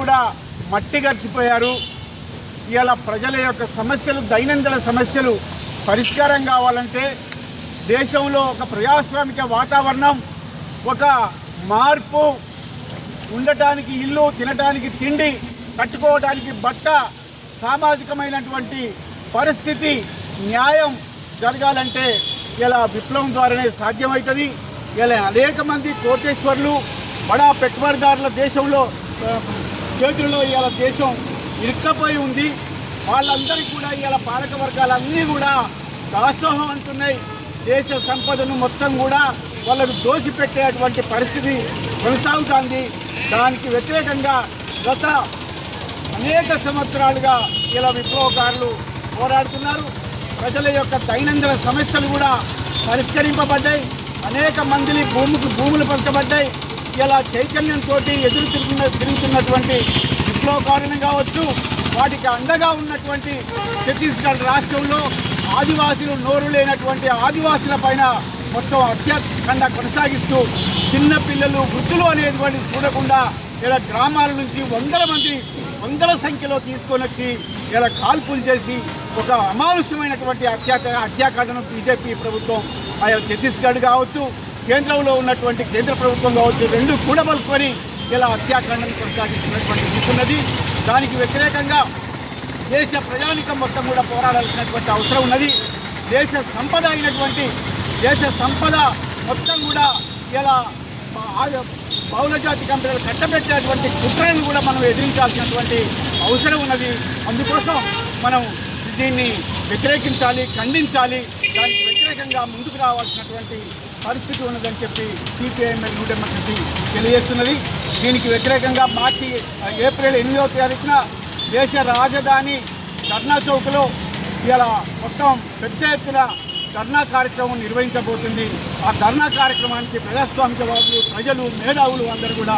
కూడా మట్టి గడిచిపోయారు. ఇవాళ ప్రజల యొక్క సమస్యలు, దైనందిన సమస్యలు పరిష్కారం కావాలంటే దేశంలో ఒక ప్రజాస్వామిక వాతావరణం, ఒక మార్పు, ఉండటానికి ఇల్లు, తినడానికి తిండి, కట్టుకోవడానికి బట్ట, సామాజికమైనటువంటి పరిస్థితి, న్యాయం జరగాలంటే ఇలా విప్లవం ద్వారానే సాధ్యమవుతుంది. ఇలా అనేక మంది కోటేశ్వర్లు, బడా పెట్టుబడిదారుల దేశంలో చేతుల్లో ఇవాళ దేశం ఇరుక్కపోయి ఉంది. వాళ్ళందరికీ కూడా ఇవాళ పాలక వర్గాలన్నీ కూడా దాసోహం అంటున్నాయి. దేశ సంపదను మొత్తం కూడా వాళ్ళకు దోసిపెట్టేటువంటి పరిస్థితి కొనసాగుతుంది. దానికి వ్యతిరేకంగా గత అనేక సంవత్సరాలుగా ఇలా విప్లవకారులు పోరాడుతున్నారు. ప్రజల యొక్క దైనందిన సమస్యలు కూడా పరిష్కరింపబడ్డాయి. అనేక మందిని భూములు పంచబడ్డాయి. ఇలా చైతన్యంతో ఎదురు తిరుగుతున్నటువంటి విప్లవకారులు కావచ్చు, వాటికి అండగా ఉన్నటువంటి ఛత్తీస్గఢ్ రాష్ట్రంలో ఆదివాసీలు, నోరు లేనటువంటి ఆదివాసీల పైన మొత్తం హత్యాకాండ కొనసాగిస్తూ చిన్నపిల్లలు, వృద్ధులు అనేటువంటి చూడకుండా ఇలా గ్రామాల నుంచి వందల సంఖ్యలో తీసుకొని వచ్చి ఇలా కాల్పులు చేసి ఒక అమానుష్యమైనటువంటి హత్యాకాండను బీజేపీ ప్రభుత్వం ఆయా ఛత్తీస్గఢ్ కావచ్చు, కేంద్రంలో ఉన్నటువంటి కేంద్ర ప్రభుత్వం కావచ్చు, రెండు కూడబలుకొని ఇలా హత్యాకాండను కొనసాగిస్తున్నటువంటి ఉన్నది. దానికి వ్యతిరేకంగా దేశ ప్రజానికం మొత్తం కూడా పోరాడాల్సినటువంటి అవసరం ఉన్నది. దేశ సంపద మొత్తం కూడా ఇలా బహుళజాతి కంపెనీలు కట్టబెట్టేటువంటి కుట్రలను కూడా మనం ఎదిరించాల్సినటువంటి అవసరం ఉన్నది. అందుకోసం మనం దీన్ని వ్యతిరేకించాలి, ఖండించాలి. దానికి వ్యతిరేకంగా ముందుకు రావాల్సినటువంటి పరిస్థితి ఉన్నదని చెప్పి సిపిఐఎం న్యూ డెమోక్రసీ తెలియజేస్తున్నది. దీనికి వ్యతిరేకంగా ఏప్రిల్ 8వ తారీఖున దేశ రాజధాని ధర్నా చౌక్లో ఇలా మొత్తం పెద్ద ఎత్తున ధర్నా కార్యక్రమం నిర్వహించబోతుంది. ఆ ధర్నా కార్యక్రమానికి ప్రజాస్వామికవాదులు, ప్రజలు, మేధావులు అందరూ కూడా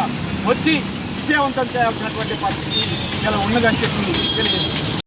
వచ్చి విజయవంతం చేయాల్సినటువంటి పరిస్థితి ఇలా ఉన్నదని చెప్పి తెలియజేస్తుంది.